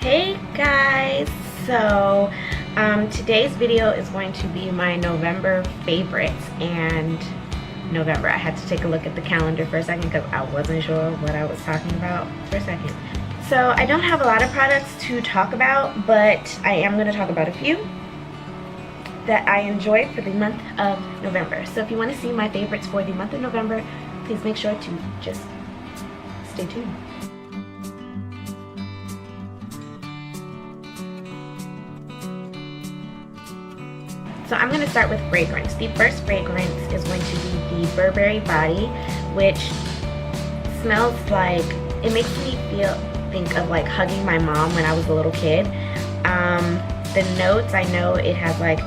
Hey guys, so today's video is going to be my November favorites. And November, I had to take a look at the calendar for a second because I wasn't sure what I was talking about for a second. So I don't have a lot of products to talk about, but I am going to talk about a few that I enjoyed for the month of November. So if you want to see my favorites for the month of November, please make sure to just stay tuned. So I'm going to start with fragrance. The first fragrance is going to be the Burberry Body, which smells like, it makes me think of like hugging my mom when I was a little kid. The notes, I know it has like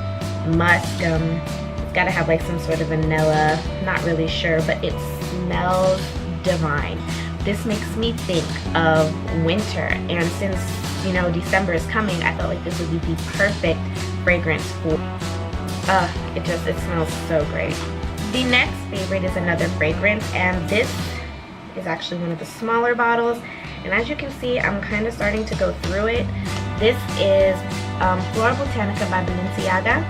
musk, it's got to have like some sort of vanilla, not really sure, but it smells divine. This makes me think of winter, and since, you know, December is coming, I felt like this would be the perfect fragrance for it smells so great. The next favorite is another fragrance, and this is actually one of the smaller bottles, and as you can see, I'm kind of starting to go through it. This is Flora Botanica by Balenciaga.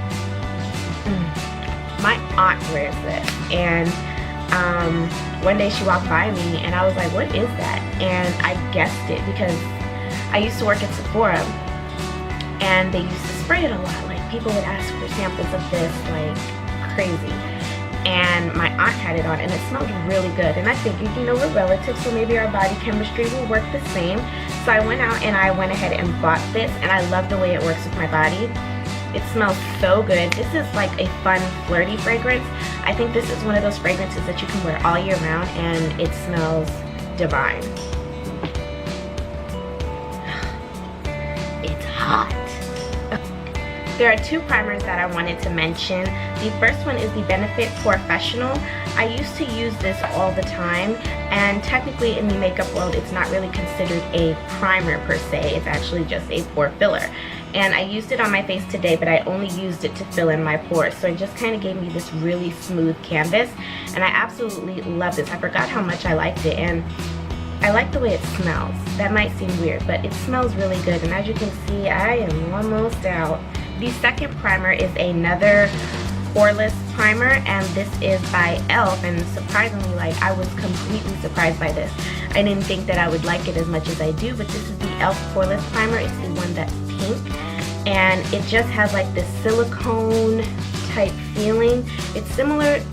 My aunt wears this, and one day she walked by me and I was like, what is that? And I guessed it because I used to work at Sephora and they used to spray it a lot. People would ask for samples of this like crazy, and my aunt had it on and it smelled really good, and I figured, you know, we're relatives, so maybe our body chemistry will work the same. So I went out and I went ahead and bought this, and I love the way it works with my body. It smells so good. This is like a fun, flirty fragrance. I think this is one of those fragrances that you can wear all year round and it smells divine. It's hot. There are two primers that I wanted to mention. The first one is the Benefit Professional. I used to use this all the time, and technically in the makeup world it's not really considered a primer per se. It's actually just a pore filler. And I used it on my face today, but I only used it to fill in my pores. So it just kind of gave me this really smooth canvas, and I absolutely love this. I forgot how much I liked it, and I like the way it smells. That might seem weird, but it smells really good, and as you can see, I am almost out. The second primer is another poreless primer, and this is by e.l.f. and surprisingly, like, I was completely surprised by this. I didn't think that I would like it as much as I do, but this is the e.l.f. poreless primer. It's the one that's pink, and it just has like this silicone type feeling. It's similar,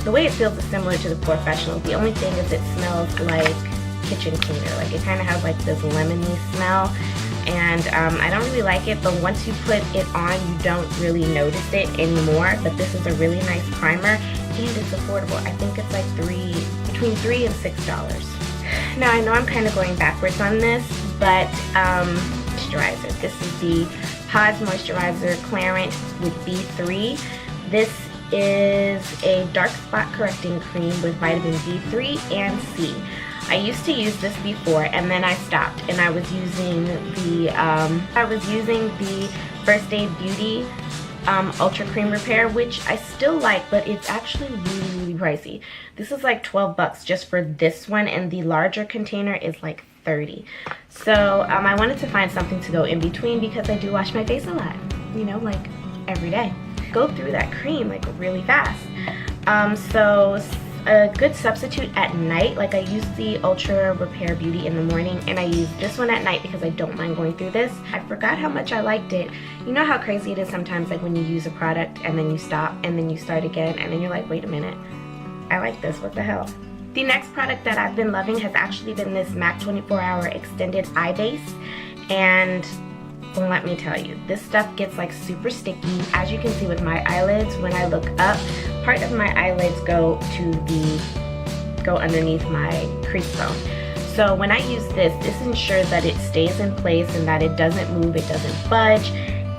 the way it feels is similar to the Professional. The only thing is it smells like kitchen cleaner. Like, it kind of has like this lemony smell, and I don't really like it, but once you put it on, you don't really notice it anymore. But this is a really nice primer, and it's affordable. I think it's like between $3 and $6. Now, I know I'm kind of going backwards on this, but moisturizer. This is the Pause Moisturizer Clarant with B3. This is a dark spot correcting cream with vitamin D3 and C. I used to use this before, and then I stopped, and I was using the First Aid Beauty Ultra Cream Repair, which I still like, but it's actually really, really pricey. This is like 12 bucks just for this one, and the larger container is like 30. So I wanted to find something to go in between because I do wash my face a lot, you know, like every day. Go through that cream like really fast. So a good substitute at night, like I use the Ultra Repair Beauty in the morning, and I use this one at night because I don't mind going through this. I forgot how much I liked it. You know how crazy it is sometimes, like when you use a product and then you stop and then you start again, and then you're like, wait a minute, I like this, what the hell? The next product that I've been loving has actually been this MAC 24 Hour Extended Eye Base, and let me tell you, this stuff gets like super sticky. As you can see with my eyelids, when I look up, part of my eyelids go underneath my crease bone. So when I use this ensures that it stays in place and that it doesn't move, it doesn't budge.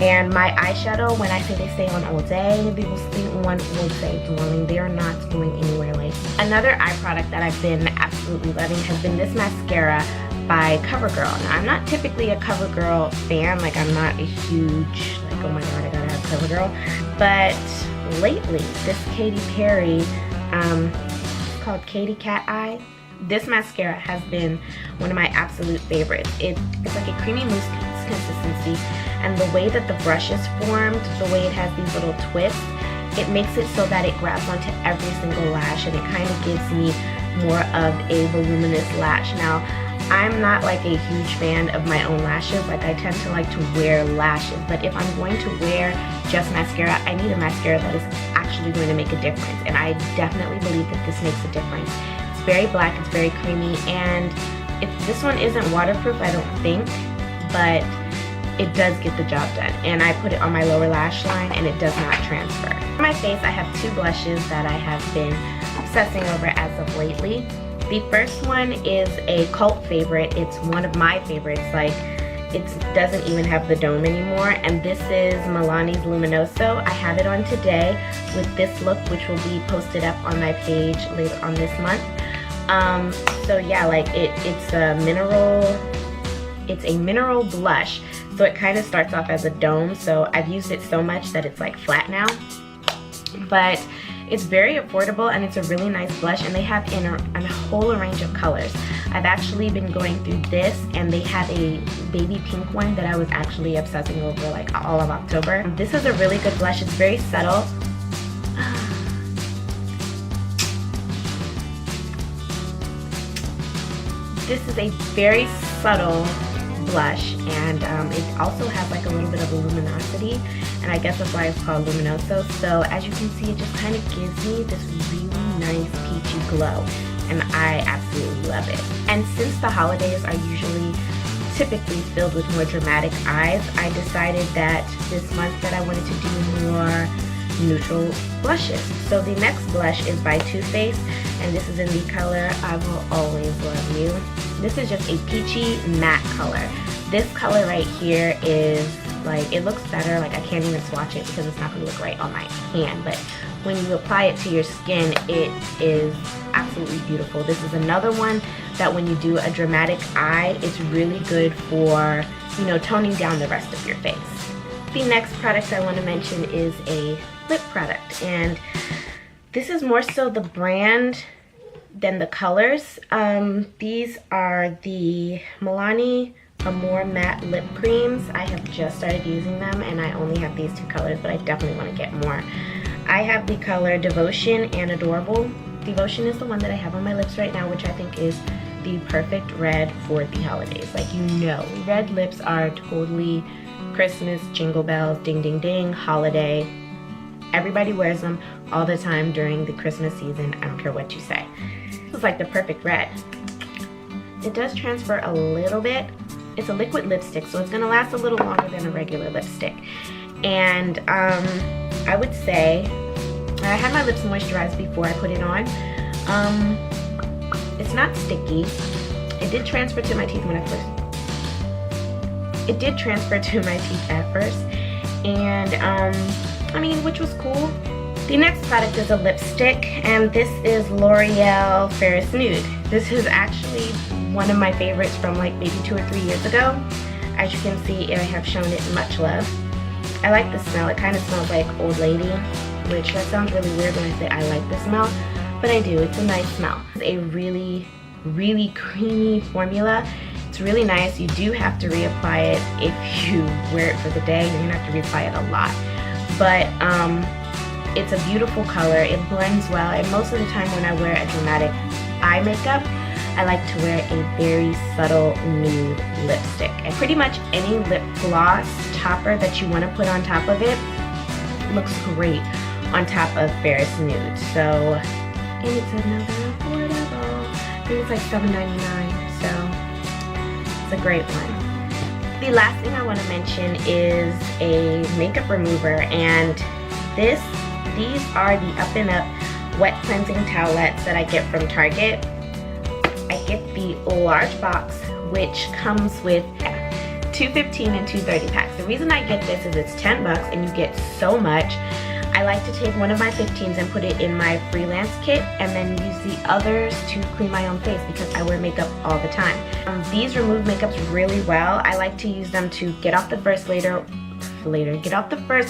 And my eyeshadow, when I say they stay on all day, they will stay on all day long. They are not going anywhere. Like, another eye product that I've been absolutely loving has been this mascara by CoverGirl. Now, I'm not typically a CoverGirl fan. Like, I'm not a huge, like, oh my god, I gotta have CoverGirl. But lately, this Katy Perry, it's called Katy Cat Eye, This mascara has been one of my absolute favorites. It's like a creamy mousse consistency, and the way that the brush is formed, the way it has these little twists, it makes it so that it grabs onto every single lash, and it kind of gives me more of a voluminous lash. Now, I'm not like a huge fan of my own lashes. Like, I tend to like to wear lashes, but if I'm going to wear just mascara, I need a mascara that is actually going to make a difference, and I definitely believe that this makes a difference. It's very black, it's very creamy, and this one isn't waterproof, I don't think, but it does get the job done. And I put it on my lower lash line and it does not transfer. For my face, I have two blushes that I have been obsessing over as of lately. The first one is a cult favorite. It's one of my favorites. Like, it doesn't even have the dome anymore, and this is Milani's Luminoso. I have it on today with this look, which will be posted up on my page later on this month. So yeah, like it's a mineral blush, so it kind of starts off as a dome. So I've used it so much that it's like flat now, but it's very affordable and it's a really nice blush, and they have in a whole range of colors. I've actually been going through this, and they have a baby pink one that I was actually obsessing over like all of October. This is a really good blush. It's very subtle. This is a very subtle blush, and it also has like a little bit of a luminosity, and I guess that's why it's called Luminoso. So as you can see, it just kind of gives me this really nice peachy glow, and I absolutely love it. And since the holidays are usually typically filled with more dramatic eyes, I decided that this month that I wanted to do more neutral blushes. So the next blush is by Too Faced, and this is in the color I Will Always Love You. This is just a peachy matte color. This color right here is like, it looks better, like I can't even swatch it because it's not going to look right on my hand, but when you apply it to your skin, it is absolutely beautiful. This is another one that when you do a dramatic eye, it's really good for, you know, toning down the rest of your face. The next product I want to mention is a lip product, and this is more so the brand than the colors. These are the Milani Amore Matte Lip Creams. I have just started using them, and I only have these two colors, but I definitely want to get more. I have the color Devotion and Adorable. Devotion is the one that I have on my lips right now, which I think is the perfect red for the holidays. Like, you know, red lips are totally Christmas, jingle bells, ding ding ding, holiday. Everybody wears them all the time during the Christmas season. I don't care what you say. This is like the perfect red. It does transfer a little bit. It's a liquid lipstick, so it's gonna last a little longer than a regular lipstick. And I would say, I had my lips moisturized before I put it on. It's not sticky. It did transfer to my teeth when I first, it did transfer to my teeth at first, and I mean, which was cool. The next product is a lipstick, and this is L'Oreal Ferris Nude. This is actually one of my favorites from like maybe 2 or 3 years ago. As you can see, I have shown it much love. I like the smell. It kind of smells like Old Lady, which that sounds really weird when I say I like the smell, but I do. It's a nice smell. It's a really, really creamy formula. It's really nice. You do have to reapply it if you wear it for the day. You're gonna have to reapply it a lot, but it's a beautiful color. It blends well, and most of the time when I wear a dramatic eye makeup, I like to wear a very subtle nude lipstick. And pretty much any lip gloss topper that you want to put on top of it looks great on top of Ferris Nude. So, and it's another affordable. I think it's like $7.99, so it's a great one. The last thing I want to mention is a makeup remover, and these are the Up and Up wet cleansing towelettes that I get from Target. I get the large box, which comes with 2 15 and 2 30 packs. The reason I get this is it's $10 and you get so much. I like to take one of my 15s and put it in my freelance kit, and then use the others to clean my own face because I wear makeup all the time. These remove makeups really well. I like to use them to get off the first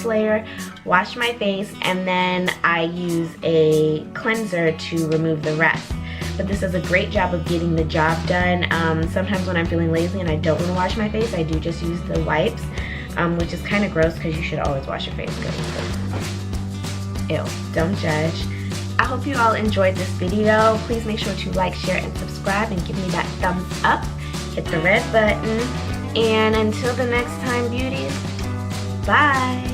layer, wash my face, and then I use a cleanser to remove the rest. but this does a great job of getting the job done. Sometimes when I'm feeling lazy and I don't want to wash my face, I do just use the wipes, which is kind of gross because you should always wash your face good. Ew, don't judge. I hope you all enjoyed this video. Please make sure to like, share, and subscribe, and give me that thumbs up. Hit the red button. And until the next time, beauties, bye.